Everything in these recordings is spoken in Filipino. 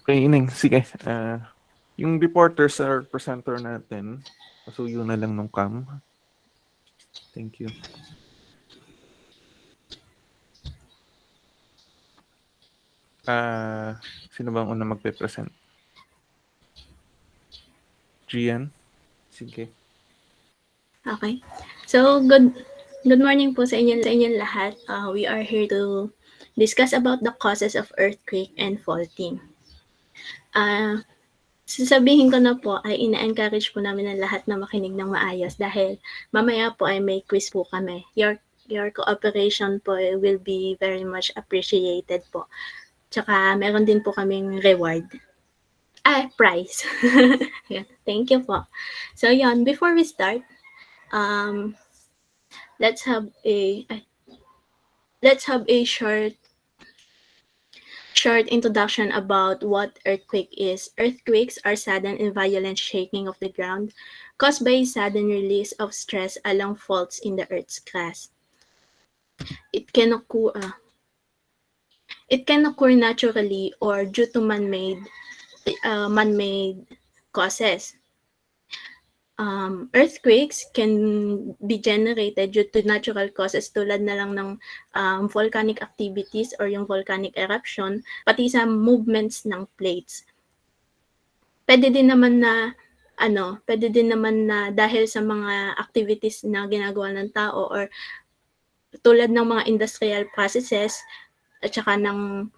Okay, Ining. Sige. Yung reporter sa presenter natin, pasuyo na lang ng cam. Thank you. Sino bang una magpe-present? Gian? Sige. Okay. So, good morning po sa inyong lahat. We are here to discuss about the causes of earthquake and faulting. Sasabihin ko na po ay ina-encourage po namin ang lahat na makinig ng maayos dahil mamaya po ay may quiz po kami. Your cooperation po will be very much appreciated po. Tsaka meron din po kaming reward. Prize. Thank you po. So, yon, before we start, let's have a short introduction about what earthquake is. Earthquakes are sudden and violent shaking of the ground caused by a sudden release of stress along faults in the Earth's crust. It can occur naturally or due to man-made causes. Earthquakes can be generated due to natural causes tulad na lang ng volcanic activities or yung volcanic eruption, pati sa movements ng plates. Pwede din naman na dahil sa mga activities na ginagawa ng tao or tulad ng mga industrial processes at saka ng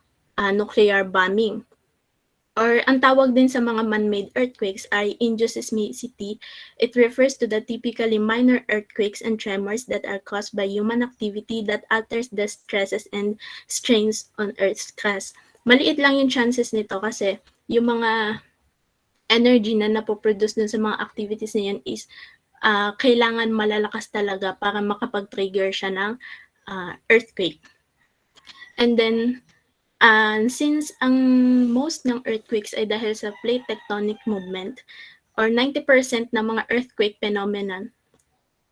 nuclear bombing. Or ang tawag din sa mga man-made earthquakes ay induced seismicity. It refers to the typically minor earthquakes and tremors that are caused by human activity that alters the stresses and strains on Earth's crust. Maliit lang yung chances nito kasi yung mga energy na napoproduce dun sa mga activities na yan is kailangan malalakas talaga para makapag-trigger siya ng earthquake. And then, since ang most ng earthquakes ay dahil sa plate tectonic movement or 90% ng mga earthquake phenomenon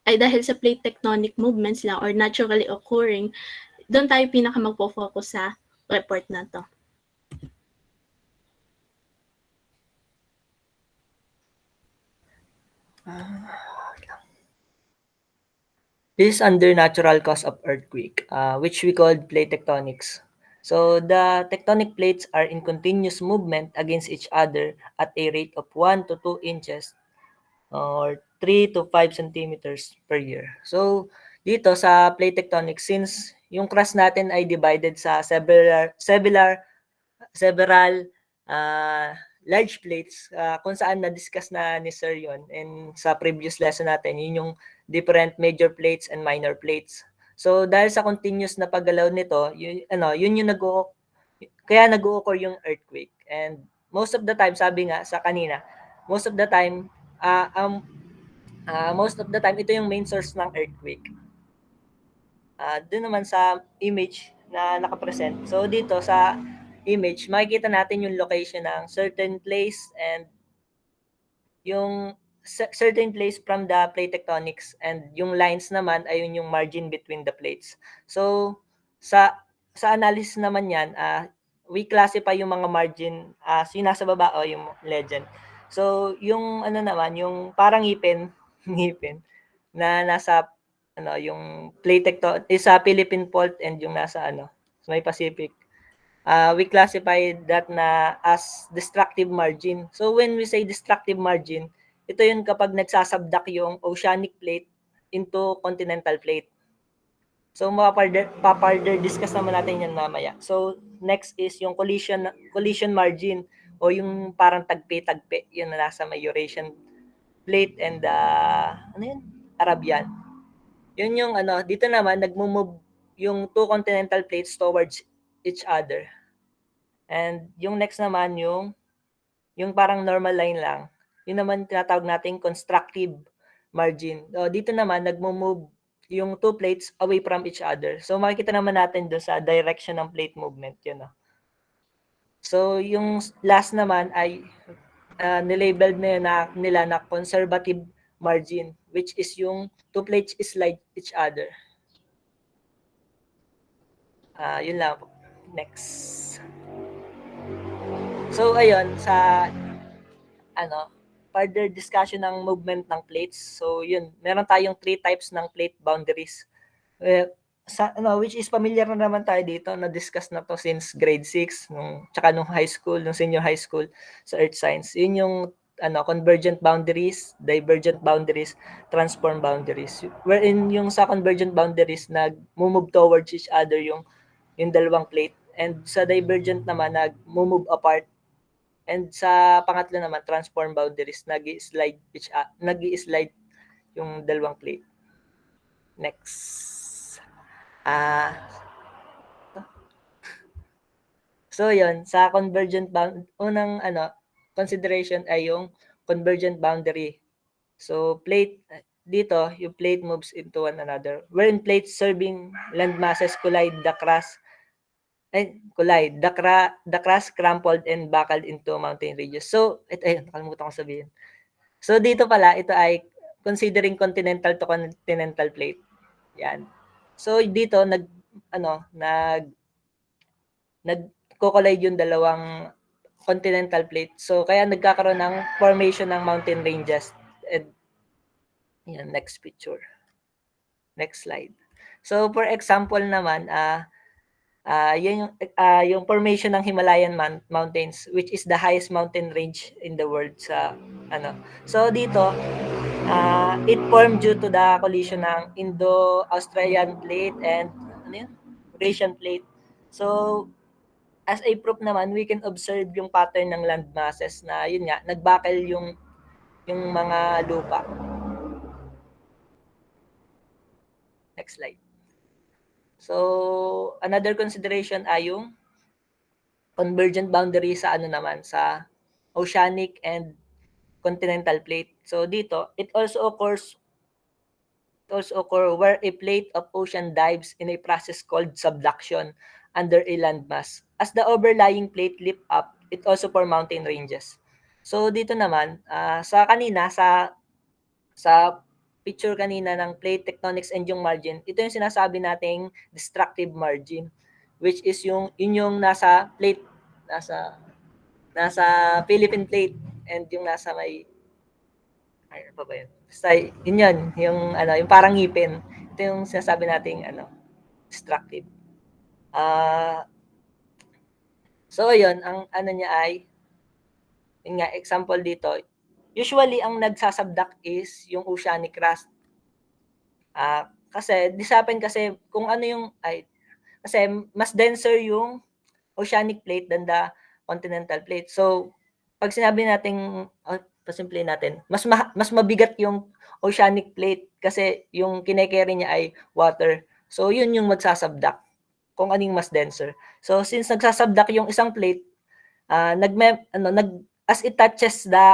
ay dahil sa plate tectonic movements lang or naturally occurring, doon tayo pinaka magpo-focus sa report na to. This is under natural cause of earthquake, which we call plate tectonics. So the tectonic plates are in continuous movement against each other at a rate of 1 to 2 inches or 3 to 5 centimeters per year. So dito sa plate tectonics, since yung crust natin ay divided sa several large plates, kung saan na-discuss na ni Sir yon and sa previous lesson natin, yun yung different major plates and minor plates. So dahil sa continuous na paggalaw nito, yun yung kaya nag-o-occur yung earthquake. And most of the time, sabi nga sa kanina, most of the time ito yung main source ng earthquake. Doon naman sa image na nakapresent. So dito sa image, makikita natin yung location ng certain place and yung certain place from the plate tectonics, and yung lines naman ay yung margin between the plates. So sa analysis naman yan, we classify yung mga margin as yung nasa baba o yung legend. So yung yung parang ngipin na nasa yung plate tectonic sa Philippine fault and yung nasa sa may Pacific. We classify that na as destructive margin. So when we say destructive margin, ito yun kapag nagsasabdak yung oceanic plate into continental plate. So pa-further discuss naman natin yan mamaya. So next is yung collision margin o yung parang tagpi-tagpi, yun na nasa may Eurasian plate and Arabian. Yun yung dito naman nagmo-move yung two continental plates towards each other. And yung next naman yung parang normal line lang. Yun naman tinatawag nating constructive margin. Dito naman nagmo-move yung two plates away from each other. So makikita naman natin doon sa direction ng plate movement yun. So yung last naman ay nilabeled nila na conservative margin, which is yung two plates slide each other. Yun lang po. Next. So ayun, sa further discussion ng movement ng plates. So yun, meron tayong 3 types ng plate boundaries. Which is familiar na naman tayo dito, na-discuss na to since grade 6, tsaka nung high school, nung senior high school sa earth science. Yun yung convergent boundaries, divergent boundaries, transform boundaries. Wherein yung sa convergent boundaries, nag-move towards each other yung dalawang plate. And sa divergent naman, nag-move apart. And sa pangatlo naman, transform boundaries, nag-i-slide yung dalawang plate. Next. So yun, sa convergent unang consideration ay yung convergent boundary. So plate dito, yung plate moves into one another. Wherein plates serving land masses collide, the crust crumpled and buckled into mountain ridges. So ito, nakalimutan ko sabihin. So dito pala, ito ay considering continental to continental plate. Yan. So dito nagko-collide yung dalawang continental plate. So kaya nagkakaroon ng formation ng mountain ranges. And yan, next picture. Next slide. So for example naman, yan yung formation ng Himalayan mountains, which is the highest mountain range in the world sa So dito, it formed due to the collision ng Indo-Australian plate and Eurasian plate. So as a proof naman, we can observe yung pattern ng land masses na yun nga, nagbakal yung mga lupa. Next slide. So, another consideration ay yung convergent boundary sa naman, sa oceanic and continental plate. So, dito, it also occurs where a plate of ocean dives in a process called subduction under a landmass. As the overlying plate lift up, it also forms mountain ranges. So dito naman, sa picture kanina ng plate tectonics and yung margin, ito yung sinasabi nating destructive margin, which is yung nasa plate, nasa Philippine plate and yung nasa may pa ba yun? Basta yun, yung parang ngipin. Ito yung sinasabi nating destructive. So yun, ang niya ay yun nga, example dito. Usually ang nagsasabdak is yung oceanic crust. Kasi kasi kung kasi mas denser yung oceanic plate than the continental plate. So pag sinabi nating pasimple natin, mas mabigat yung oceanic plate kasi yung kine-carry niya ay water. So yun yung magsasabdak kung anong mas denser. So since nagsasabdak yung isang plate, as it touches the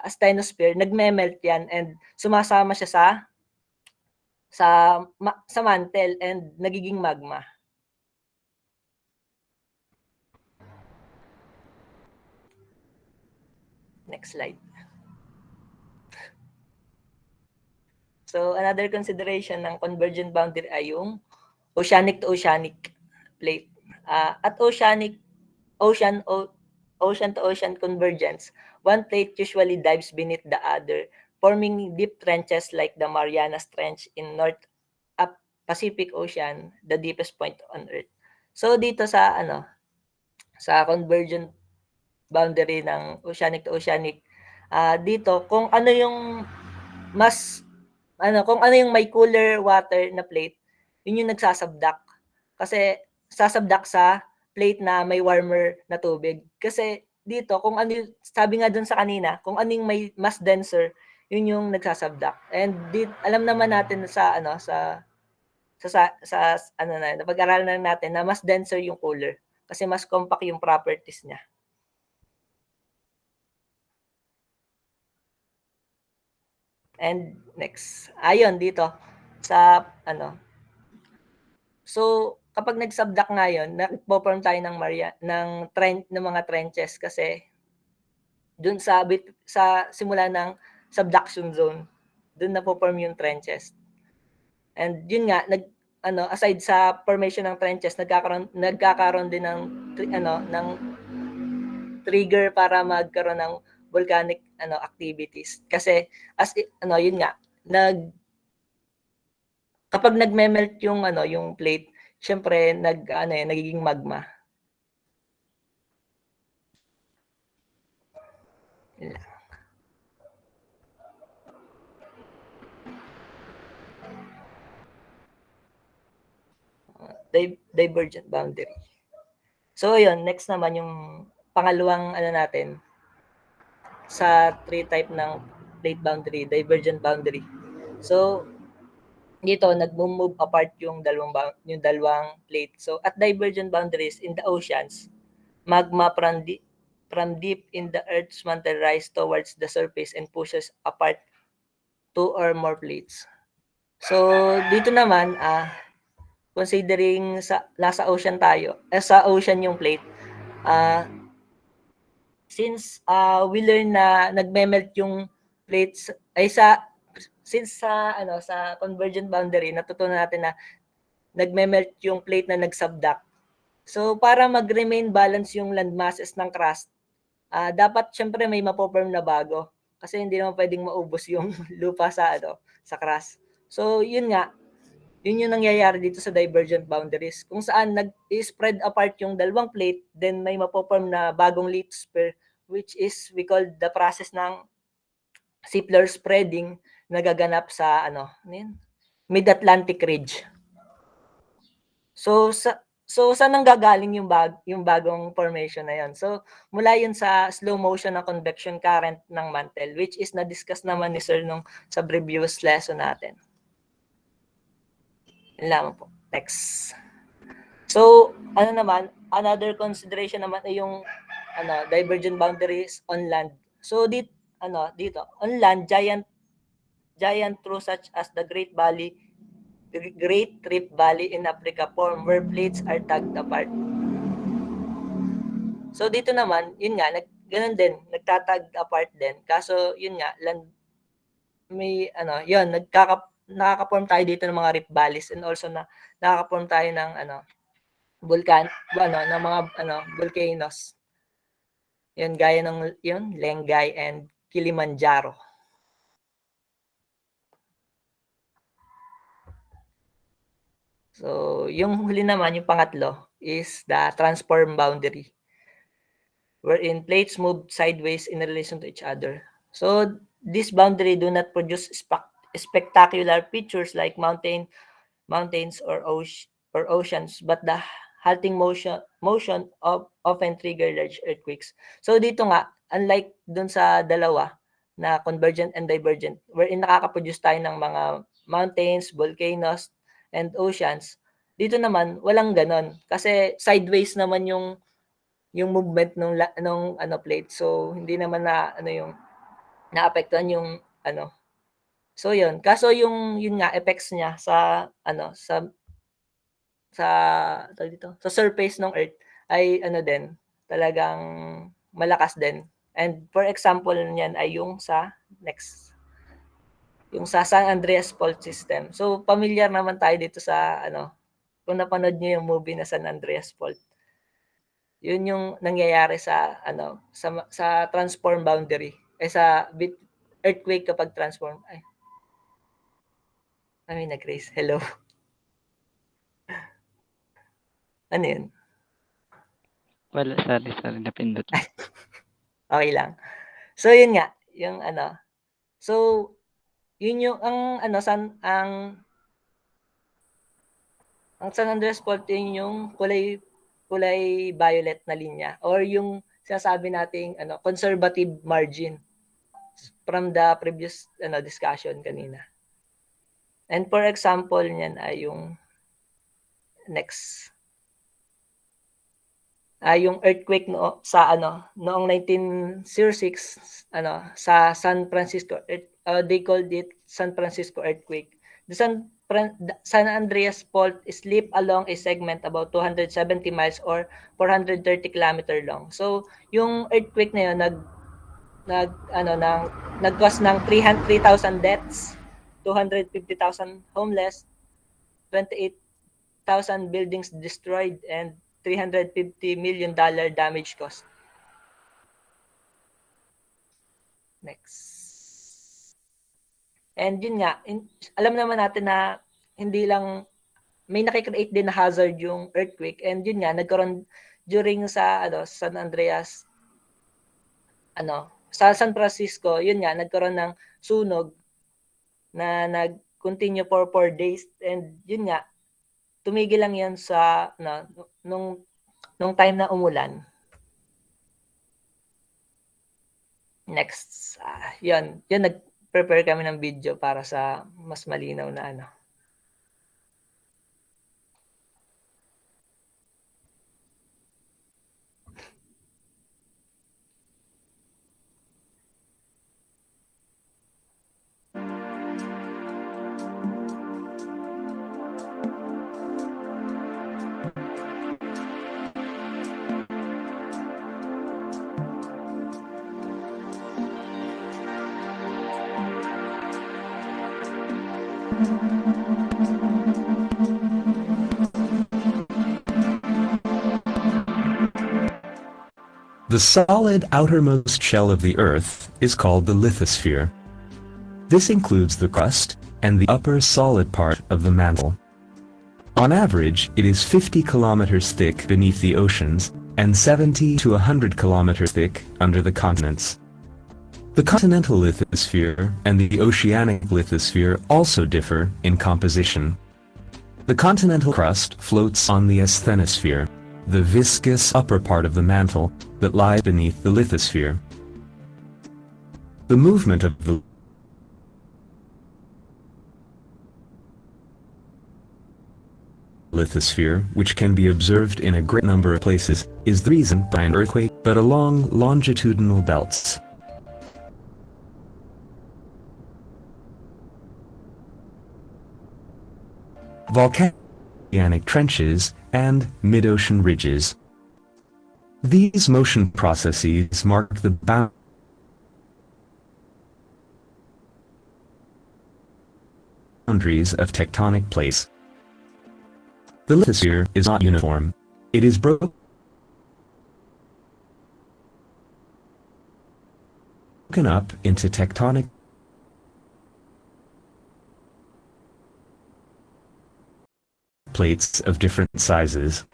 asthenosphere, nagme-melt yan and sumasama siya sa mantle and nagiging magma. Next slide. So another consideration ng convergent boundary ay yung oceanic to oceanic plate. At ocean to ocean convergence, one plate usually dives beneath the other, forming deep trenches like the Marianas Trench in North Pacific Ocean, the deepest point on Earth. So dito sa convergent boundary ng oceanic to oceanic, dito kung ano yung may cooler water na plate, yun yung nagsasabdak. Kasi sasabdak sa plate na may warmer na tubig. Kasi dito, kung ano yung, sabi nga dun sa kanina, kung ano yung may mas denser, yun yung nagsasabdak. And alam naman natin napag-aralan natin na mas denser yung cooler kasi mas compact yung properties niya. And next, ayun dito sa So kapag nagsabdak nga yun, nagpo-form tayo ng mga trenches kasi dun sa simula ng subduction zone, dun na po-form yung trenches. And yun nga, aside sa formation ng trenches, nagkakaroon din ng trigger para magkaroon ng volcanic activities. Kasi yun nga, kapag nagme-melt yung plate, syempre nagiging magma. Divergent boundary. So yun, next naman yung pangalawang natin sa three type ng plate boundary, divergent boundary. So dito nagmo-move apart yung dalawang plate. So at divergent boundaries in the oceans, magma from deep in the Earth's mantle rise towards the surface and pushes apart two or more plates. So dito naman considering nasa ocean tayo, sa ocean yung plate, since we learn na nagme-melt yung plates sa convergent boundary, natutunan natin na nagme-melt yung plate na nagsubduct. So para mag-remain balance yung land masses ng crust, dapat syempre may mapoform na bago kasi hindi naman pwedeng maubos yung lupa sa crust. So yun yung nangyayari dito sa divergent boundaries kung saan nag-spread apart yung dalawang plate, then may mapoform na bagong lithosphere, which is we call the process ng seafloor spreading na gaganap sa mid-Atlantic ridge. So saan nanggagaling yung bagong formation na yon? So mula yun sa slow motion ng convection current ng mantle, which is na-discuss naman ni Sir sa previous lesson natin. Yun lamang po. Next. So, another consideration naman ay yung divergent boundaries on land. So dito on land, giant through such as the Great Rift Valley in Africa form where plates are tugged apart. So dito naman, yun nga, ganun din, nagtatag apart din. Kaso yun nga, land may nakaka-form tayo dito ng mga rift valleys, and also nakaka-form tayo ng ng mga volcanoes. Yun, gaya ng Lengay and Kilimanjaro. So, yung huli naman, yung pangatlo, is the transform boundary, wherein plates move sideways in relation to each other. So, this boundary do not produce spectacular features like mountains or oceans, but the halting motion often trigger large earthquakes. So dito nga, unlike dun sa dalawa na convergent and divergent, wherein nakaka-produce tayo ng mga mountains, volcanoes, and oceans, dito naman walang ganon kasi sideways naman yung movement nung plate. So hindi naman yung naapektuhan yung So yun, kaso yun nga effects niya sa surface ng Earth ay din, talagang malakas din. And for example niyan ay yung sa San Andreas Fault System. So familiar naman tayo dito sa kung napanood niyo yung movie na San Andreas Fault. Yun yung nangyayari sa transform boundary sa earthquake kapag transform. Nag-raise. Hello. Ano yun? Wala, sorry, napindot. Okay lang. So yun nga, yung So yun yung ang San Andreas Fault, yun yung kulay violet na linya or yung sinasabi nating conservative margin from the previous discussion kanina. And for example niyan ay yung next yung earthquake noong 1906 sa San Francisco, they called it San Francisco earthquake. The San Andreas Fault slipped along a segment about 270 miles or 430 km long. So yung earthquake na yun nag-cause ng 3,000 deaths, 250,000 homeless, 28 buildings destroyed and $350 million damage cost. Next. And yun nga, alam naman natin na hindi lang, may nakikreate din na hazard yung earthquake. And yun nga, nagkaroon during sa San Andreas, sa San Francisco, yun nga, nagkaroon ng sunog na nag-continue for 4 days. And yun nga, tumigil lang yan sa, nung time na umulan. Next. Yun, nag-prepare kami ng video para sa mas malinaw na The solid outermost shell of the Earth is called the lithosphere. This includes the crust and the upper solid part of the mantle. On average, it is 50 kilometers thick beneath the oceans and 70 to 100 kilometers thick under the continents. The continental lithosphere and the oceanic lithosphere also differ in composition. The continental crust floats on the asthenosphere, the viscous upper part of the mantle that lies beneath the lithosphere. The movement of the lithosphere, which can be observed in a great number of places, is the reason behind earthquake, but along longitudinal belts. Volcanic trenches and mid-ocean ridges. These motion processes mark the boundaries of tectonic plates. The lithosphere is not uniform. It is broken up into tectonic plates of different sizes.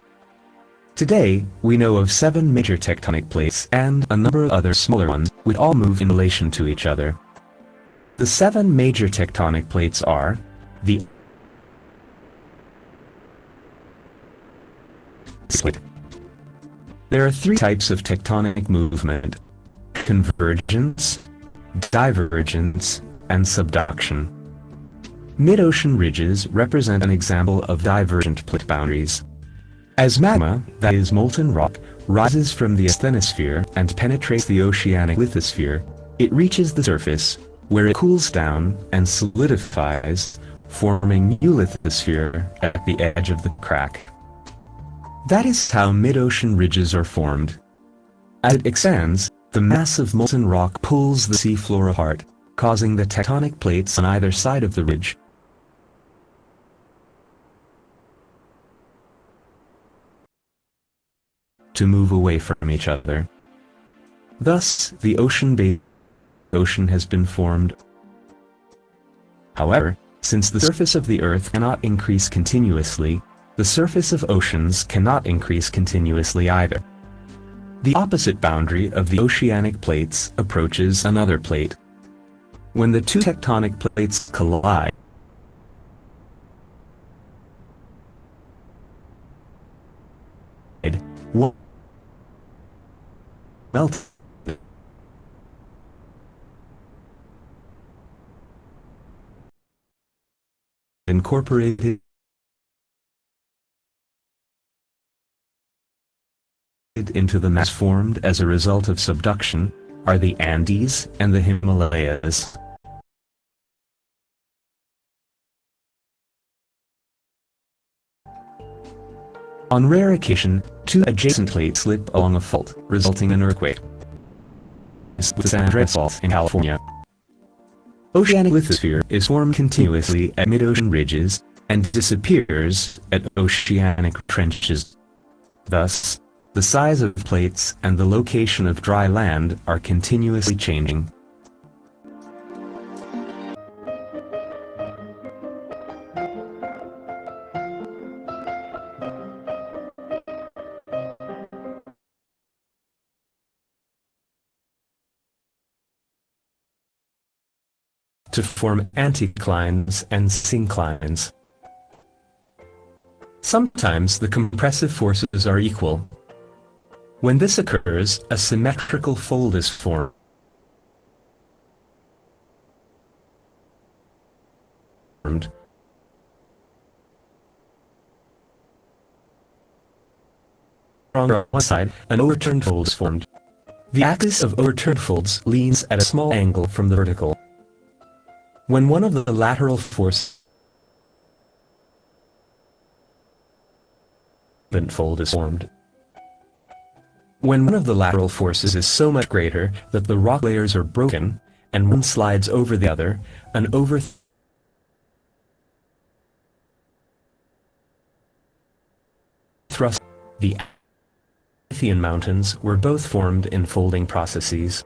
Today, we know of 7 major tectonic plates and a number of other smaller ones, which all move in relation to each other. The 7 major tectonic plates are the split. There are 3 types of tectonic movement: convergence, divergence, and subduction. Mid-ocean ridges represent an example of divergent plate boundaries. As magma, that is molten rock, rises from the asthenosphere and penetrates the oceanic lithosphere, it reaches the surface, where it cools down and solidifies, forming new lithosphere at the edge of the crack. That is how mid-ocean ridges are formed. As it expands, the mass of molten rock pulls the seafloor apart, causing the tectonic plates on either side of the ridge to move away from each other. Thus, the ocean has been formed. However, since the surface of the Earth cannot increase continuously, the surface of oceans cannot increase continuously either. The opposite boundary of the oceanic plates approaches another plate. When the 2 tectonic plates collide, one melt incorporated into the mass formed as a result of subduction are the Andes and the Himalayas. On rare occasion, 2 adjacent plates slip along a fault, resulting in an earthquake. The San Andreas Fault in California. Oceanic lithosphere is formed continuously at mid-ocean ridges, and disappears at oceanic trenches. Thus, the size of plates and the location of dry land are continuously changing. To form anticlines and synclines. Sometimes the compressive forces are equal. When this occurs, a symmetrical fold is formed. On one side, an overturned fold is formed. The axis of overturned folds leans at a small angle from the vertical. When one of the lateral forces fold is formed. When one of the lateral forces is so much greater that the rock layers are broken, and one slides over the other, an overthrust. The Scythian mountains were both formed in folding processes.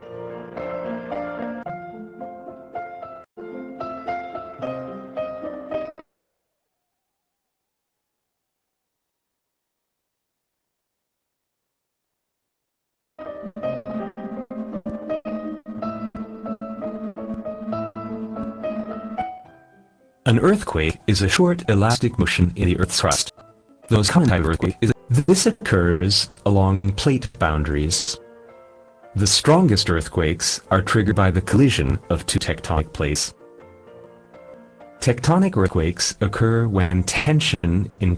An earthquake is a short elastic motion in the Earth's crust. The most common type of earthquake is this occurs along plate boundaries. The strongest earthquakes are triggered by the collision of two tectonic plates. Tectonic earthquakes occur when tension in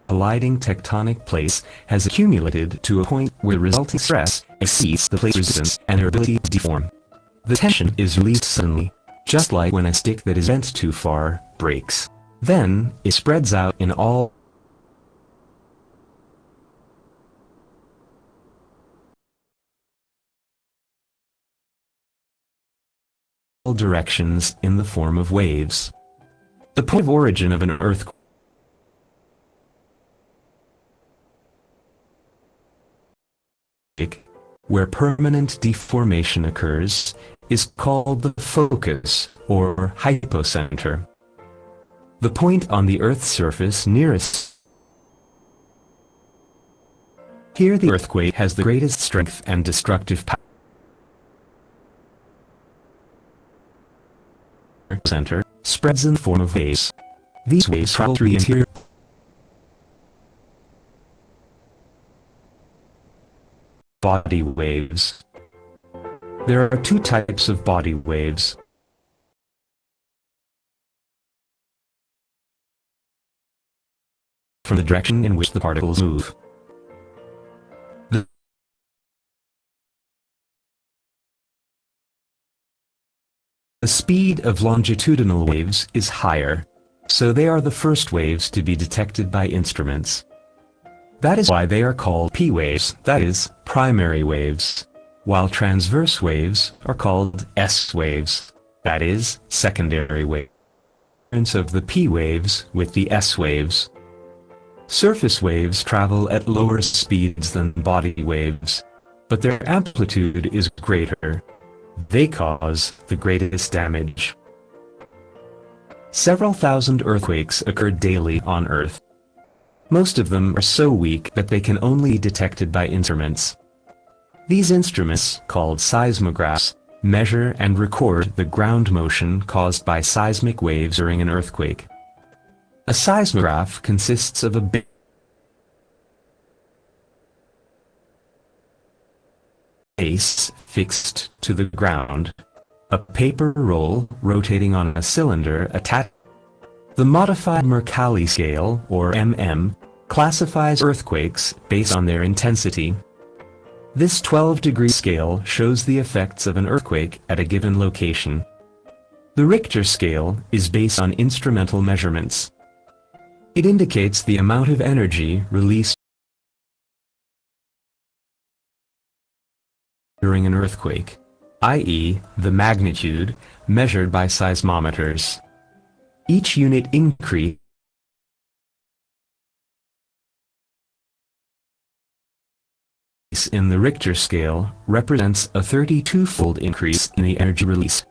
colliding tectonic plates has accumulated to a point where resulting stress exceeds the plate's resistance and their ability to deform. The tension is released suddenly, just like when a stick that is bent too far breaks. Then, it spreads out in all directions in the form of waves. The point of origin of an earthquake where permanent deformation occurs is called the focus or hypocenter. The point on the Earth's surface nearest here the earthquake has the greatest strength and destructive power. Center spreads in the form of waves. These waves travel through the interior body waves. There are two types of body waves. From the direction in which the particles move. The speed of longitudinal waves is higher, so they are the first waves to be detected by instruments. That is why they are called P waves, that is, primary waves, while transverse waves are called S waves, that is, secondary waves. Difference of the P waves with the S waves. Surface waves travel at lower speeds than body waves, but their amplitude is greater. They cause the greatest damage. Several thousand earthquakes occur daily on Earth. Most of them are so weak that they can only be detected by instruments. These instruments, called seismographs, measure and record the ground motion caused by seismic waves during an earthquake. A seismograph consists of a base fixed to the ground, a paper roll rotating on a cylinder attached. The modified Mercalli scale, or MM, classifies earthquakes based on their intensity. This 12-degree scale shows the effects of an earthquake at a given location. The Richter scale is based on instrumental measurements. It indicates the amount of energy released during an earthquake. i.e., the magnitude, measured by seismometers. Each unit increase in the Richter scale represents a 32-fold increase in the energy release.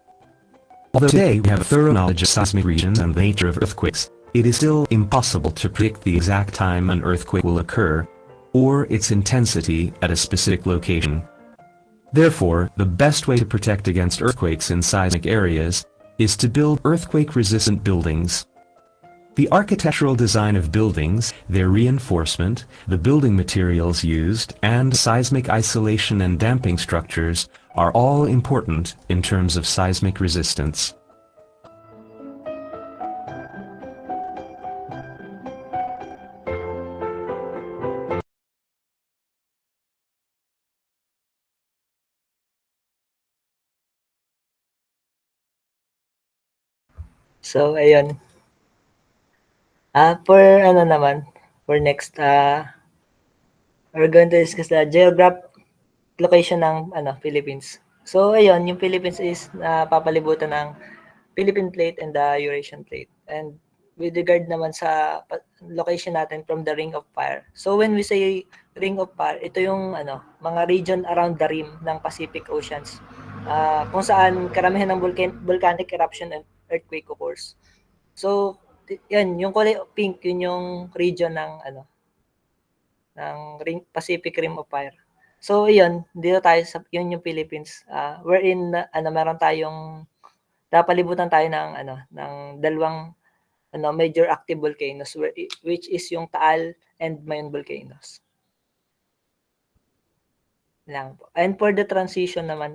Although today we have a thorough knowledge of seismic regions and the nature of earthquakes, it is still impossible to predict the exact time an earthquake will occur, or its intensity at a specific location. Therefore, the best way to protect against earthquakes in seismic areas is to build earthquake-resistant buildings. The architectural design of buildings, their reinforcement, the building materials used, and seismic isolation and damping structures are all important in terms of seismic resistance. So, ayun. For next, we're going to discuss the geographic location ng Philippines. So, ayun, yung Philippines is papalibutan ng Philippine Plate and the Eurasian Plate. And with regard naman sa location natin from the Ring of Fire. So, when we say Ring of Fire, ito yung mga region around the rim ng Pacific Oceans. Kung saan karamihan ng volcanic eruption and earthquake occurs. So, yan, yung kulay pink, yun yung region ng Pacific Rim of Fire. So, yun, dito tayo sa yun yung Philippines. Wherein meron tayong napalibutan tayo ng dalawang major active volcanoes which is yung Taal and Mayon volcanoes. Lang po. And for the transition naman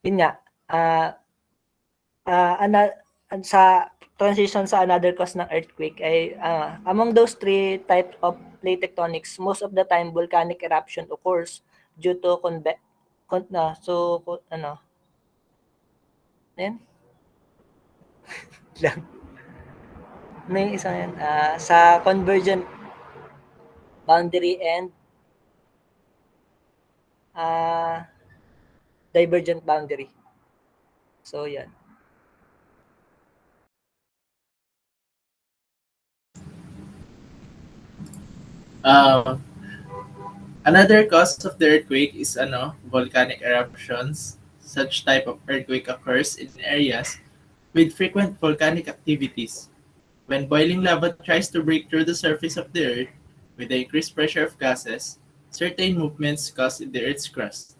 yun nga sa transition sa another cause ng earthquake ay among those three types of plate tectonics, most of the time volcanic eruption occurs due to lang. Ano yung isang yan? Sa convergent boundary and divergent boundary. So, yan. Another cause of the earthquake is volcanic eruptions. Such type of earthquake occurs in areas with frequent volcanic activities. When boiling lava tries to break through the surface of the earth with the increased pressure of gases, certain movements cause in the earth's crust.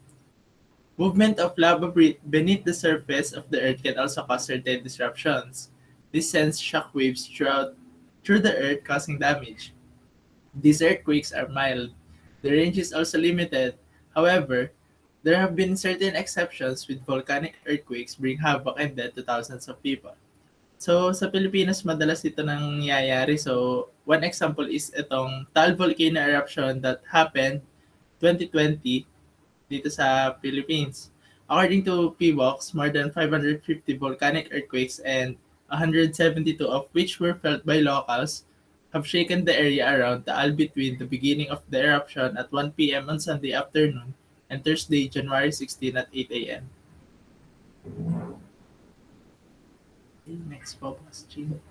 Movement of lava beneath the surface of the earth can also cause certain disruptions. This sends shock waves through the earth, causing damage. These earthquakes are mild. The range is also limited. However, there have been certain exceptions with volcanic earthquakes bring havoc and death to thousands of people. So, sa Pilipinas, madalas ito nangyayari. So, one example is itong Taal volcano eruption that happened 2020 dito sa Philippines. According to PBOX, more than 550 volcanic earthquakes and 172 of which were felt by locals have shaken the area around Taal between the beginning of the eruption at 1 p.m. on Sunday afternoon and Thursday, January 16 at 8 a.m. Next po, question.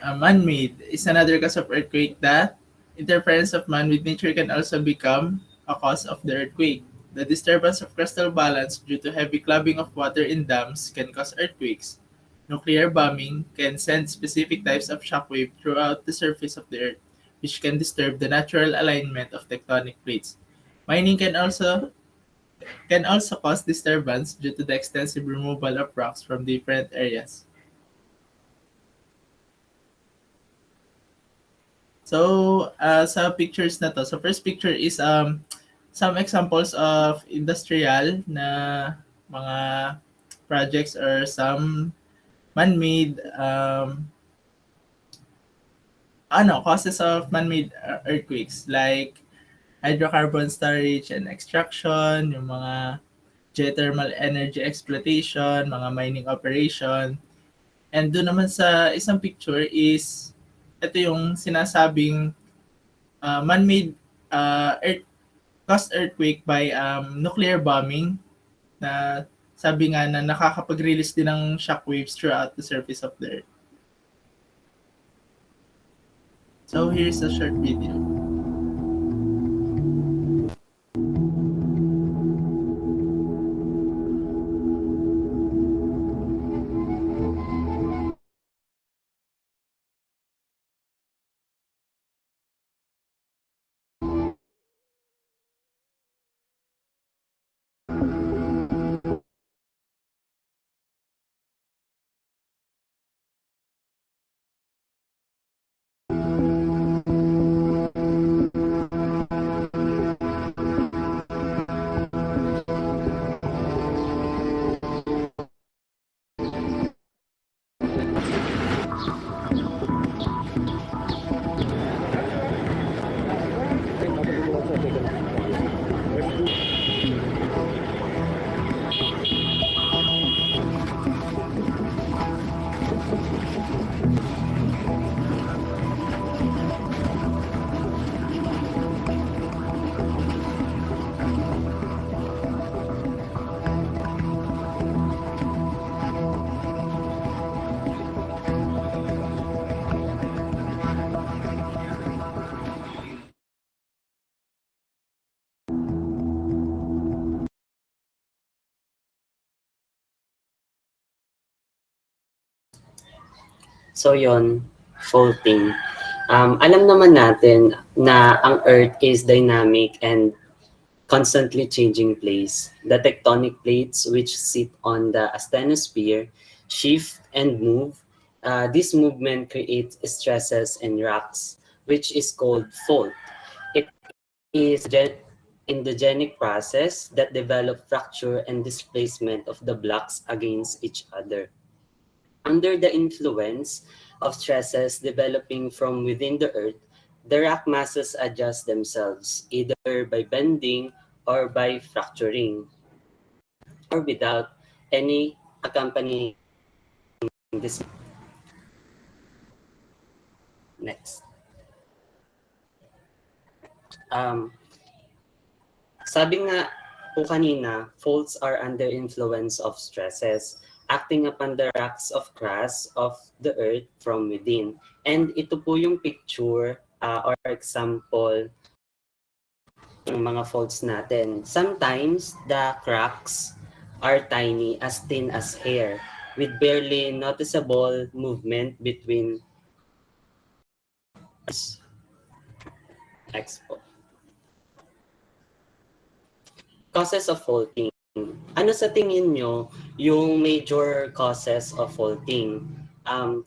Man-made is another cause of earthquake that interference of man with nature can also become a cause of the earthquake. The disturbance of crustal balance due to heavy clubbing of water in dams can cause earthquakes. Nuclear bombing can send specific types of shockwave throughout the surface of the earth, which can disturb the natural alignment of tectonic plates. Mining can also cause disturbance due to the extensive removal of rocks from different areas. So, sa pictures na to, so first picture is some examples of industrial na mga projects or some man-made causes of man-made earthquakes like hydrocarbon storage and extraction, yung mga geothermal energy exploitation, mga mining operation. And doon naman sa isang picture is ito yung sinasabing man-made caused earthquake by nuclear bombing na sabi nga na nakakapag-release din ng shockwaves throughout the surface of the Earth. So here's a short video. So yon, faulting. Alam naman natin na ang Earth is dynamic and constantly changing place. The tectonic plates which sit on the asthenosphere shift and move. This movement creates stresses in rocks, which is called fault. It is endogenic process that develop fracture and displacement of the blocks against each other. Under the influence of stresses developing from within the Earth, the rock masses adjust themselves, either by bending or by fracturing, or without any accompanying this. Next. Sabi nga po kanina, faults are under influence of stresses acting upon the rocks of crust of the earth from within. And ito po yung picture or example ng mga faults natin. Sometimes the cracks are tiny, as thin as hair, with barely noticeable movement between expo. Causes of faulting. Ano sa tingin nyo yung major causes of faulting?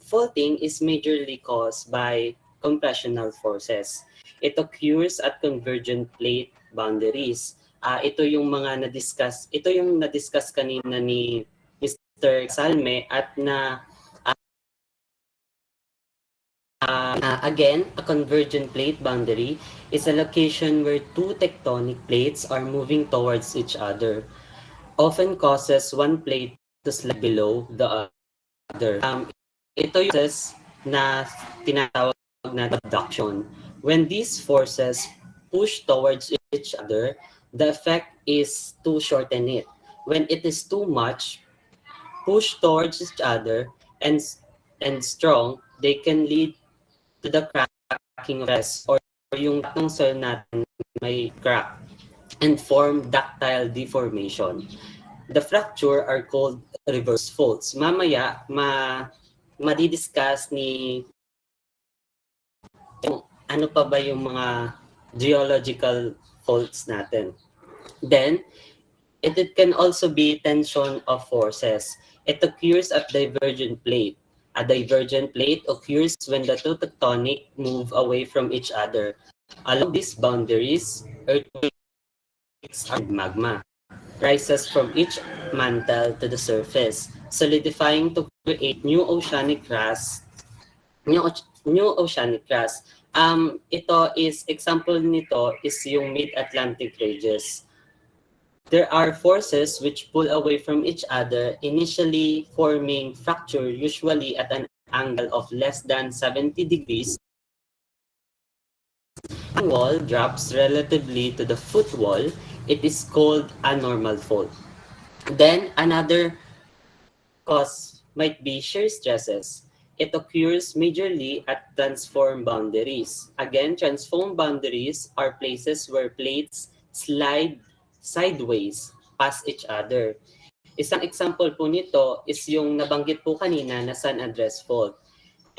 Faulting is majorly caused by compressional forces. It occurs at convergent plate boundaries. Ito yung mga na-discuss, ito yung na-discuss kanina ni Mr. Salme at na again, a convergent plate boundary is a location where two tectonic plates are moving towards each other. Often causes one plate to slide below the other. Ito yung process na tinatawag na abduction. When these forces push towards each other, the effect is to shorten it. When it is too much, push towards each other and strong, they can lead to the cracking of rest or yung ng soil natin may crack and form ductile deformation. The fracture are called reverse faults. Mamaya, madidiscuss ni ano pa ba yung mga geological faults natin. Then, it can also be tension of forces. It occurs at divergent plate. A divergent plate occurs when the two tectonic move away from each other. Along these boundaries, earthquakes are magma rises from each mantle to the surface, solidifying to create new oceanic crust. New oceanic crust. Ito is example nito is yung mid-Atlantic ridges. There are forces which pull away from each other, initially forming fracture usually at an angle of less than 70 degrees. wall drops relatively to the footwall, it is called a normal fault. Then another cause might be shear stresses. It occurs majorly at transform boundaries. Again, transform boundaries are places where plates slide sideways past each other. Isang example po nito is yung nabanggit po kanina na sun address fault.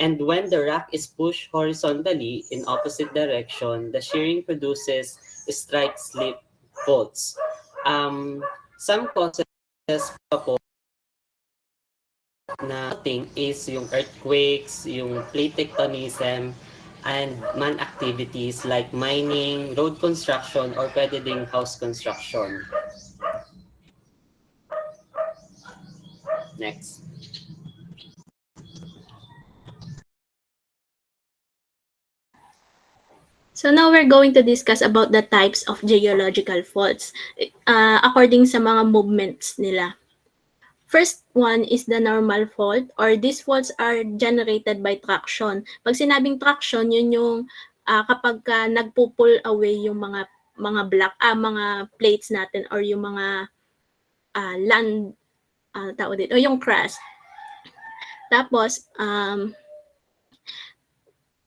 And when the rock is pushed horizontally in opposite direction, the shearing produces strike slip faults. Some causes pa po na thing is yung earthquakes, yung plate tectonism, and man activities like mining, road construction, or pwede ding house construction. Next. So now we're going to discuss about the types of geological faults according sa mga movements nila. First one is the normal fault, or these faults are generated by traction. Pag sinabing traction, yun yung kapag nagpo-pull away yung mga mga plates natin or yung mga land tao dito, o yung crust. Tapos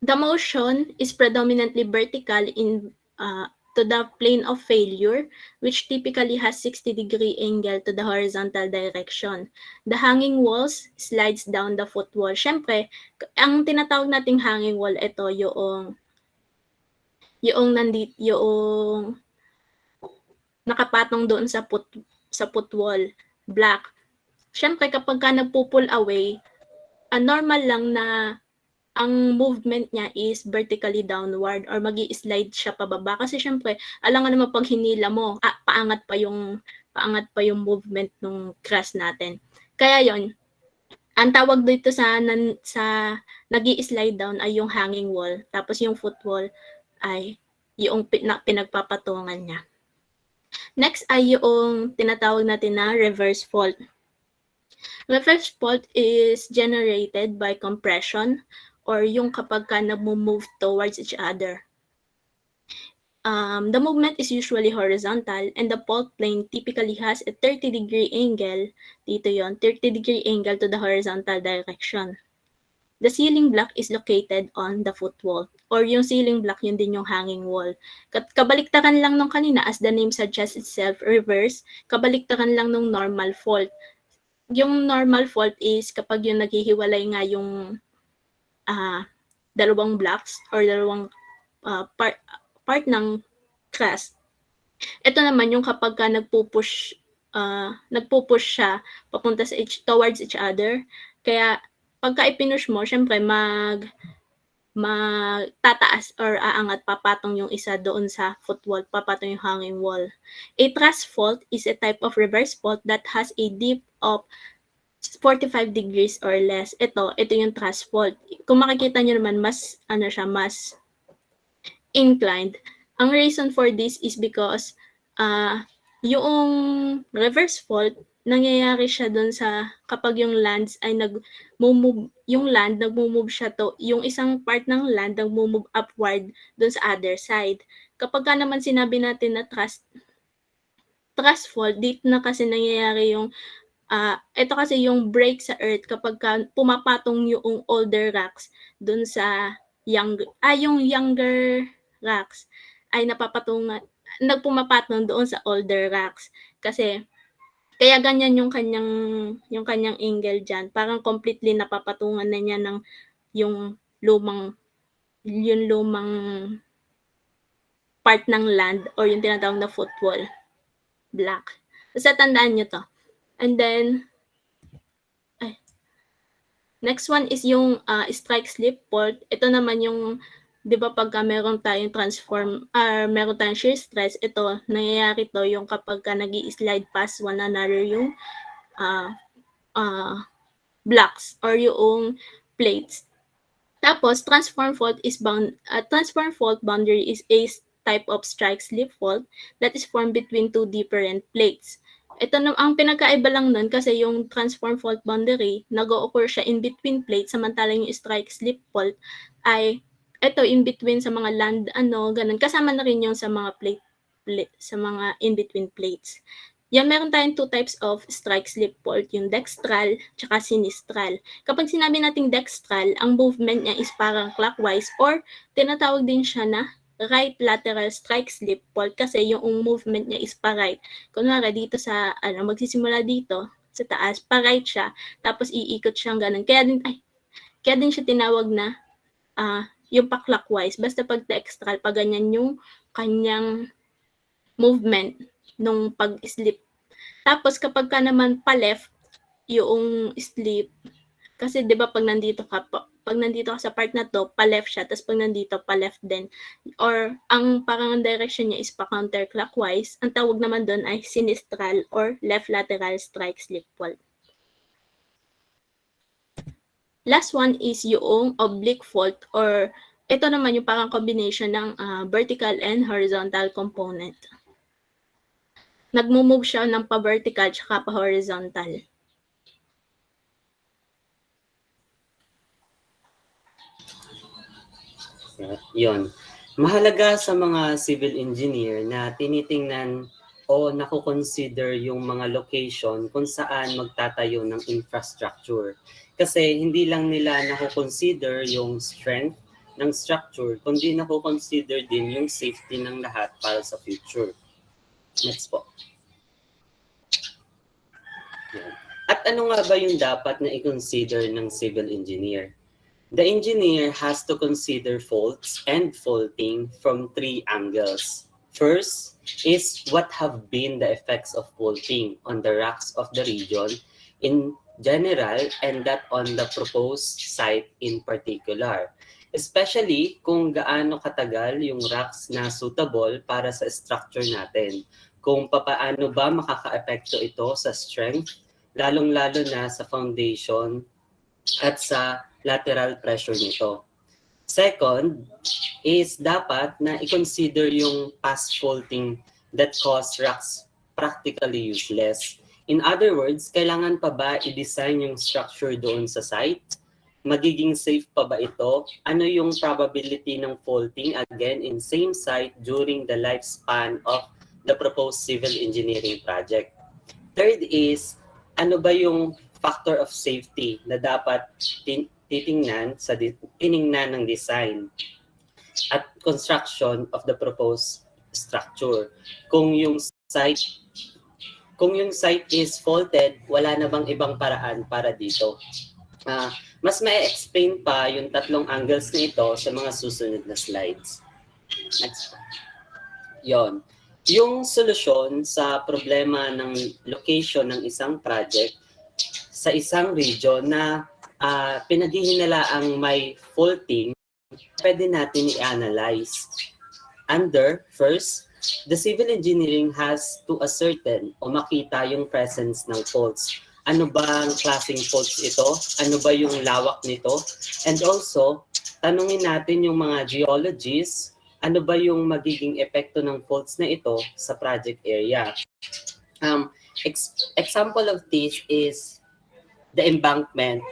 the motion is predominantly vertical in to the plane of failure, which typically has 60-degree angle to the horizontal direction. The hanging walls slides down the footwall. Siyempre, ang tinatawag nating hanging wall, ito yung nakapatong doon sa footwall, black. Siyempre, kapag ka nagpo-pull away, normal lang na ang movement niya is vertically downward or magi-slide siya pababa kasi syempre alam nga naman pag hinila mo paangat pa yung movement ng crust natin. Kaya yon, ang tawag dito sa nagi-slide down ay yung hanging wall, tapos yung footwall ay yung pinagpapatungan niya. Next ay yung tinatawag natin na reverse fault. Reverse fault is generated by compression or yung kapag ka nag-move towards each other. The movement is usually horizontal and the fault plane typically has a 30-degree angle, dito yon, 30-degree angle to the horizontal direction. The ceiling block is located on the footwall, or yung ceiling block, yun din yung hanging wall. Kabaliktaran lang nung kanina, as the name suggests itself, reverse, kabaliktaran lang nung normal fault. Yung normal fault is kapag yung naghihiwalay nga yung dalawang blocks or dalawang part ng crust. Ito naman yung kapag ka nagpo-push siya papunta towards each other. Kaya pagka ipinush mo, syempre magtataas or aangat, papatong yung isa doon sa footwall, papatong yung hanging wall. A thrust fault is a type of reverse fault that has a dip of 45 degrees or less. Ito yung thrust fault. Kung makikita nyo naman, mas inclined. Ang reason for this is because yung reverse fault, nangyayari siya doon sa kapag yung lands ay nagmo-move siya to, yung isang part ng land nagmo-move upward doon sa other side. Kapag naman sinabi natin na thrust fault, dito na kasi nangyayari yung ito kasi yung break sa earth kapag pumapatong yung older rocks dun sa yung younger rocks ay nagpumapatong doon sa older rocks. Kasi kaya ganyan yung kanyang angle diyan. Parang completely napapatungan na niya ng yung lumang part ng land or yung tinatawag na footwall block. So tandaan niyo to. And then, next one is yung strike slip fault. Ito naman yung, di ba pagka meron tayong meron tayong shear stress, ito, nangyayari to yung kapag nag-i-slide past one another yung blocks or yung plates. Tapos, transform fault boundary is a type of strike slip fault that is formed between two different plates. Ito ang pinagkaiba lang nun kasi yung transform fault boundary, nag-o-occur siya in between plates, samantalang yung strike slip fault ay ito in between sa mga land ganun. Kasama na rin yung sa mga plate sa mga in between plates. Yan, meron tayong two types of strike slip fault, yung dextral tsaka sinistral. Kapag sinabi nating dextral, ang movement niya is parang clockwise or tinatawag din siya na right lateral strike slip fault kasi yung movement niya is pa-right. Kunwari dito sa magsisimula dito sa taas, pa-right siya, tapos iikot siyang ganun. Kaya din siya tinawag na yung pa-clockwise. Basta pag dextral, pa ganyan yung kanyang movement nung pag-slip. Tapos kapag ka naman pa-left yung slip, kasi 'di ba pag nandito ka sa part na to, pa-left siya, tapos pag nandito pa-left din. Or ang parang direction niya is pa-counterclockwise. Ang tawag naman doon ay sinistral or left lateral strike slip fault. Last one is yung oblique fault, or ito naman yung parang combination ng vertical and horizontal component. Nagmo-move siya ng pa-vertical tsaka pa-horizontal. Yun. Mahalaga sa mga civil engineer na tinitingnan o nakukonsider yung mga location kung saan magtatayo ng infrastructure. Kasi hindi lang nila nakukonsider yung strength ng structure, kundi nakukonsider din yung safety ng lahat para sa future. Next po. Yan. At ano nga ba yung dapat na i-consider ng civil engineer? The engineer has to consider faults and faulting from three angles. First is what have been the effects of faulting on the rocks of the region in general and that on the proposed site in particular. Especially kung gaano katagal yung rocks na suitable para sa structure natin. Kung paano ba makaka-epekto ito sa strength, lalong-lalo na sa foundation at sa lateral pressure nito. Second is dapat na i-consider yung past faulting that caused rocks practically useless. In other words, kailangan pa ba i-design yung structure doon sa site? Magiging safe pa ba ito? Ano yung probability ng faulting again in same site during the lifespan of the proposed civil engineering project? Third is, ano ba yung factor of safety na dapat tiningnan ng design at construction of the proposed structure? Kung yung site is faulted, wala na bang ibang paraan para dito? Mas ma-explain pa yung tatlong angles na ito sa mga susunod na slides. Next. Yon. Yung solusyon sa problema ng location ng isang project sa isang region na pinaghihinalaang may faulting, pwede natin i-analyze. First, the civil engineering has to ascertain o makita yung presence ng faults. Ano ba ang klaseng faults ito? Ano ba yung lawak nito? And also, tanungin natin yung mga geologists, ano ba yung magiging epekto ng faults na ito sa project area? Example of this is the embankment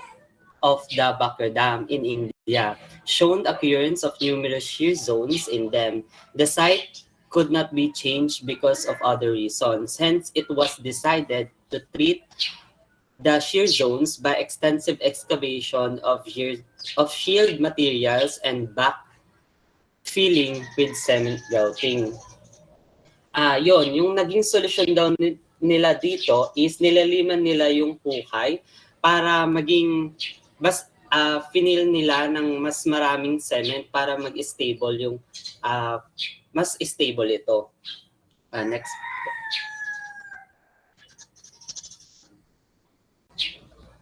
of the Bakr Dam in India, shown occurrence of numerous shear zones in them. The site could not be changed because of other reasons. Hence, it was decided to treat the shear zones by extensive excavation of shield materials and backfilling with cement grouting. Yon, yung naging solusyon daw nila dito is nilaliman nila yung hukay para maging finil nila ng mas maraming cement para mag-stable yung mas stable ito. Next.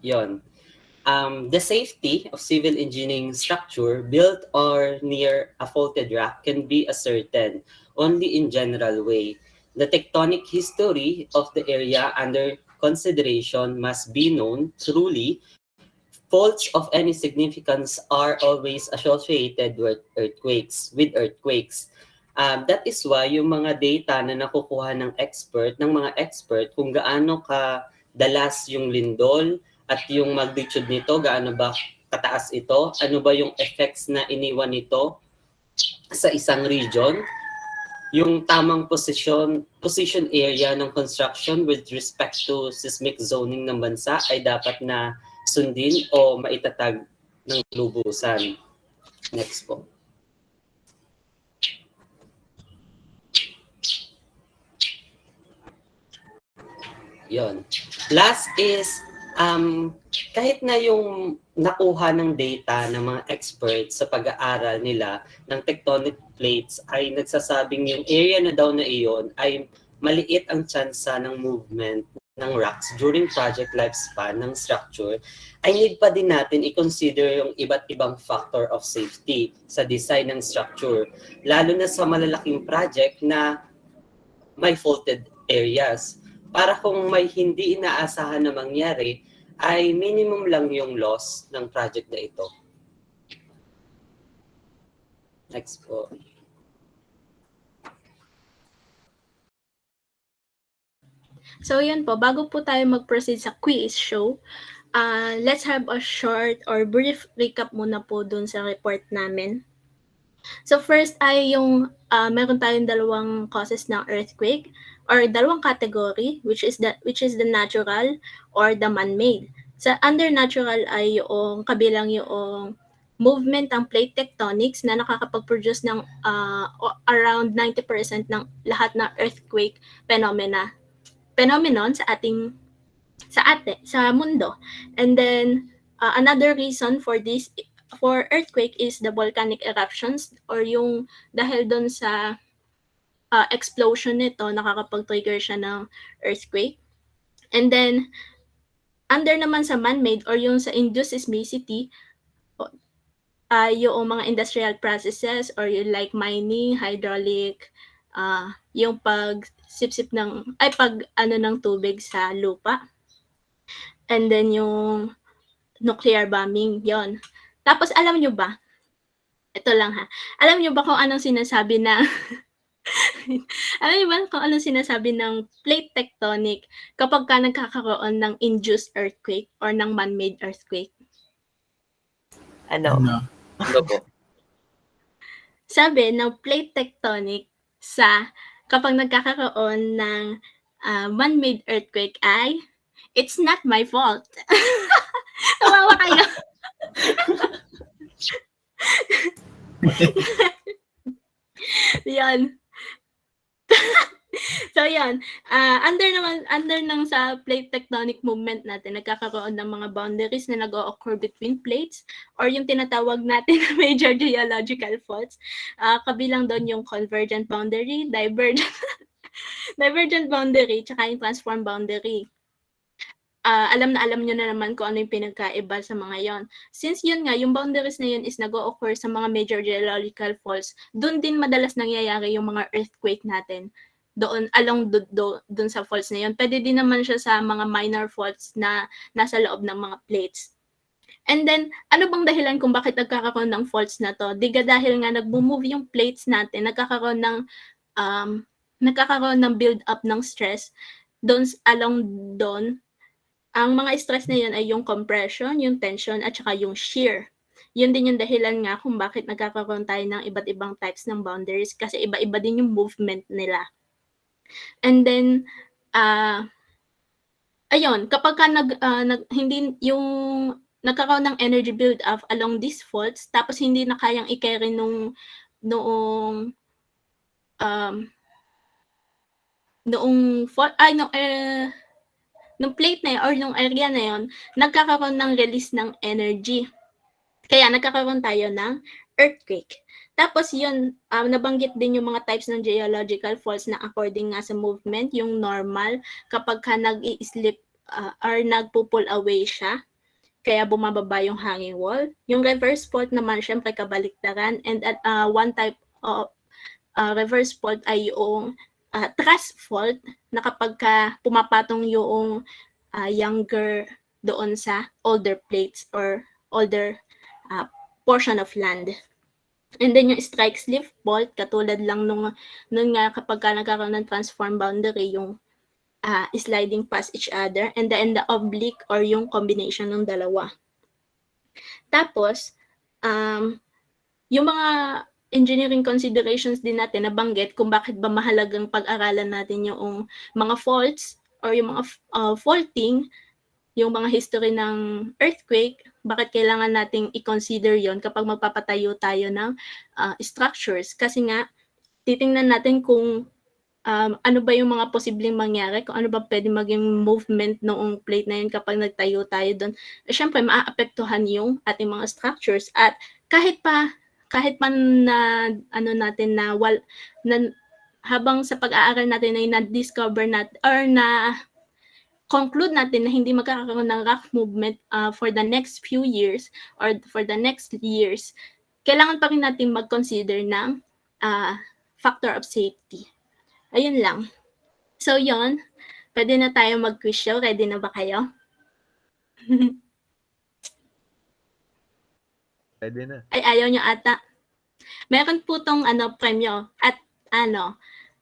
Yon. The safety of civil engineering structure built or near a faulted rock can be ascertained only in general way. The tectonic history of the area under consideration must be known truly. Faults of any significance are always associated with earthquakes. That is why yung mga data na nakukuha ng mga expert kung gaano ka dalas yung lindol at yung magnitude nito, gaano ba kataas ito? Ano ba yung effects na iniwan nito sa isang region? Yung tamang position area ng construction with respect to seismic zoning ng bansa ay dapat na sundin o maitatag ng lubusan. Next po. Yon. Last is, kahit na yung nakuha ng data ng mga experts sa pag-aaral nila ng tectonic plates ay nagsasabing yung area na daw na iyon ay maliit ang tsansa ng movement ng rocks during project lifespan ng structure, ay need pa din natin i-consider yung iba't ibang factor of safety sa design ng structure, lalo na sa malalaking project na may faulted areas. Para kung may hindi inaasahan na mangyari, ay minimum lang yung loss ng project na ito. Next po. So yun po, bago po tayo mag-proceed sa quiz show, let's have a short or brief recap muna po dun sa report namin. So first ay yung meron tayong dalawang causes ng earthquake or dalawang category which is the natural or the man-made. Sa under natural ay yung kabilang yung movement ng plate tectonics na nakakapag-produce ng around 90% ng lahat ng earthquake phenomenon sa mundo. And then another reason for earthquake is the volcanic eruptions or yung dahil doon sa explosion nito nakakapag-trigger siya ng earthquake. And then under naman sa man-made or yung sa induced seismicity, yung mga industrial processes or yung like mining, hydraulic, yung pagsipsip ng ng tubig sa lupa. And then yung nuclear bombing, yon. Tapos alam nyo ba, ito lang ha, alam nyo ba kung anong sinasabi ng alam nyo ba kung anong sinasabi ng plate tectonic kapag ka nagkakaroon ng induced earthquake or ng man-made earthquake? Ano? Ano po? Sabi ng plate tectonic kapag nagkakaroon ng man-made earthquake ay, it's not my fault. Tawawa kayo. Yan. So yan, under ng sa plate tectonic movement natin, nagkakaroon ng mga boundaries na nag-o-occur between plates or yung tinatawag natin na major geological faults. Kabilang doon yung convergent boundary, divergent boundary, tsaka yung transform boundary. Alam nyo na naman kung ano yung pinagkaiba sa mga yon. Since yun nga, yung boundaries na yun is nag-o-occur sa mga major geological faults, doon din madalas nangyayari yung mga earthquake natin. Doon, doon sa faults na yun. Pwede din naman siya sa mga minor faults na nasa loob ng mga plates. And then, ano bang dahilan kung bakit nagkakaroon ng faults na to? Diga dahil nga nag-move yung plates natin, nagkakaroon ng build-up ng stress along doon. Ang mga stress na yun ay yung compression, yung tension, at saka yung shear. Yun din yung dahilan nga kung bakit nagkakaroon tayo ng iba't ibang types ng boundaries kasi iba-iba din yung movement nila. And then, ayun, kapag ka hindi yung nagkakaroon ng energy build-up along these faults, tapos hindi na kayang i-carry nung plate na yun or nung area na yun, nagkakaroon ng release ng energy. Kaya nagkakaroon tayo ng earthquake. Tapos yun, nabanggit din yung mga types ng geological faults na according nga sa movement, yung normal, kapag ka nag-i-slip or nagpo-pull away siya, kaya bumababa yung hanging wall. Yung reverse fault naman, syempre kabaliktaran. And one type of reverse fault ay yung thrust fault na kapag ka pumapatong yung younger doon sa older plates or older portion of land. And then yung strike slip fault, katulad lang nung nga kapag ka nagkakaroon ng transform boundary, yung sliding past each other, and then the oblique or yung combination ng dalawa. Tapos, yung mga engineering considerations din natin nabanggit kung bakit ba mahalagang pag-aralan natin yung mga faults or yung mga faulting, yung mga history ng earthquake, bakit kailangan nating i-consider yon kapag magpapatayo tayo ng structures. Kasi nga, titingnan natin kung ano ba yung mga posibleng mangyari, kung ano ba pwede maging movement noong plate na yun kapag nagtayo tayo doon. Siyempre, maaapektuhan yung ating mga structures. At kahit pa na natin na habang sa pag-aaral natin ay na-discover natin or na conclude natin na hindi magkakaroon ng rock movement for the next few years or for the next years, kailangan pa rin natin mag-consider ng factor of safety. Ayun lang. So, yon. Pwede na tayo mag-quiz show. Ready na ba kayo? Pwede na. Ay, ayaw nyo ata. Meron po tong premyo. At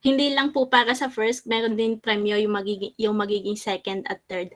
hindi lang po para sa first, meron din premyo yung magiging second at third.